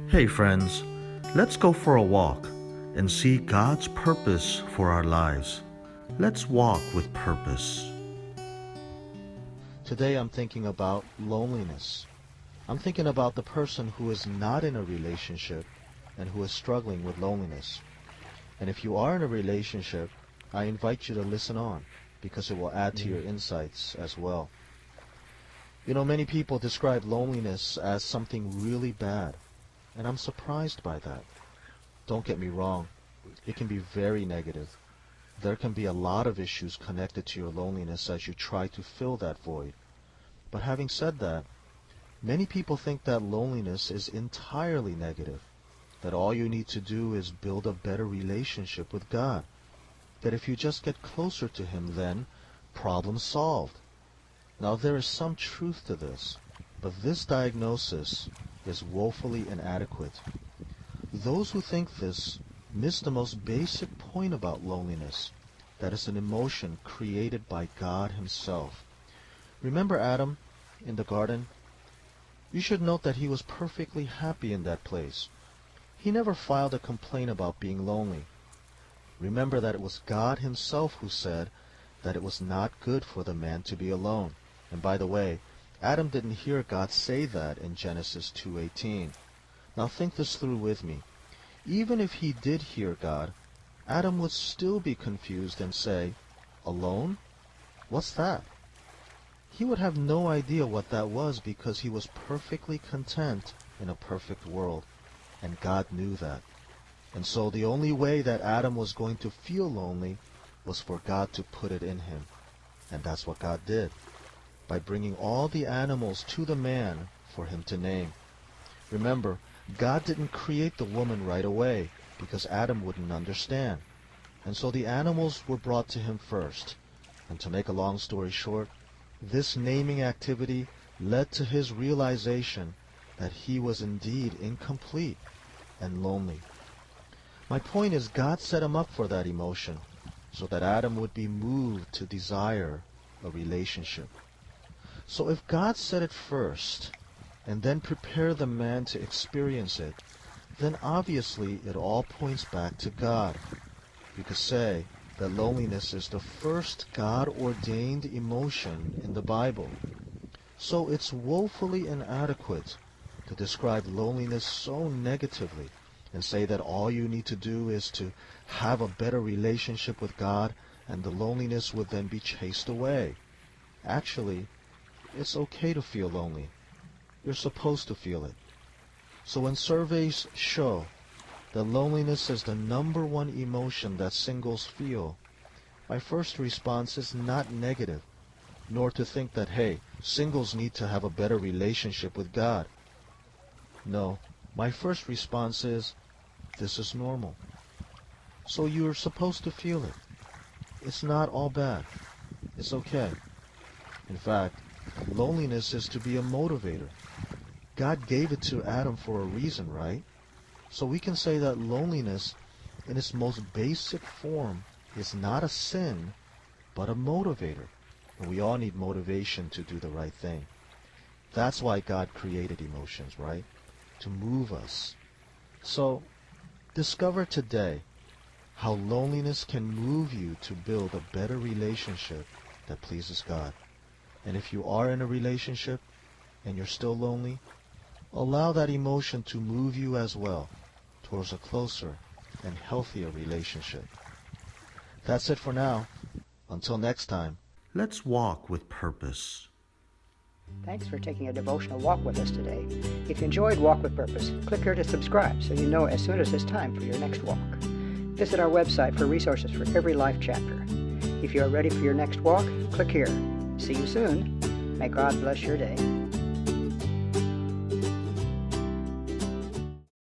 Hey friends, let's go for a walk and see God's purpose for our lives. Let's walk with purpose. Today I'm thinking about loneliness. I'm thinking about the person who is not in a relationship and who is struggling with loneliness. And if you are in a relationship, I invite you to listen on because it will add to your insights as well. You know, many people describe loneliness as something really bad, and I'm surprised by that. Don't get me wrong, it can be very negative. There can be a lot of issues connected to your loneliness as you try to fill that void. But having said that, many people think that loneliness is entirely negative, that all you need to do is build a better relationship with God, that if you just get closer to Him, then problem solved. Now there is some truth to this, but this diagnosis is woefully inadequate. Those who think this miss the most basic point about loneliness, that is an emotion created by God Himself. Remember Adam in the garden? You should note that he was perfectly happy in that place. He never filed a complaint about being lonely. Remember that it was God Himself who said that it was not good for the man to be alone. And by the way, Adam didn't hear God say that in Genesis 2:18. Now think this through with me. Even if he did hear God, Adam would still be confused and say, "Alone? What's that?" He would have no idea what that was because he was perfectly content in a perfect world, and God knew that. And so the only way that Adam was going to feel lonely was for God to put it in him. And that's what God did, by bringing all the animals to the man for him to name. Remember, God didn't create the woman right away because Adam wouldn't understand. And so the animals were brought to him first. And to make a long story short, this naming activity led to his realization that he was indeed incomplete and lonely. My point is, God set him up for that emotion so that Adam would be moved to desire a relationship. So if God said it first and then prepared the man to experience it, then obviously it all points back to God. You could say that loneliness is the first God-ordained emotion in the Bible. So it's woefully inadequate to describe loneliness so negatively and say that all you need to do is to have a better relationship with God and the loneliness would then be chased away. Actually, it's okay to feel lonely. You're supposed to feel it. So when surveys show that loneliness is the #1 emotion that singles feel, my first response is not negative, nor to think that, hey, singles need to have a better relationship with God. No, my first response is, this is normal. So you're supposed to feel it. It's not all bad. It's okay. In fact, loneliness is to be a motivator. God gave it to Adam for a reason, right? So we can say that loneliness in its most basic form is not a sin, but a motivator. And we all need motivation to do the right thing. That's why God created emotions, right? To move us. So, discover today how loneliness can move you to build a better relationship that pleases God. And if you are in a relationship and you're still lonely, allow that emotion to move you as well towards a closer and healthier relationship. That's it for now. Until next time. Let's walk with purpose. Thanks for taking a devotional walk with us today. If you enjoyed Walk with Purpose, click here to subscribe so you know as soon as it's time for your next walk. Visit our website for resources for every life chapter. If you are ready for your next walk, click here. See you soon. May God bless your day.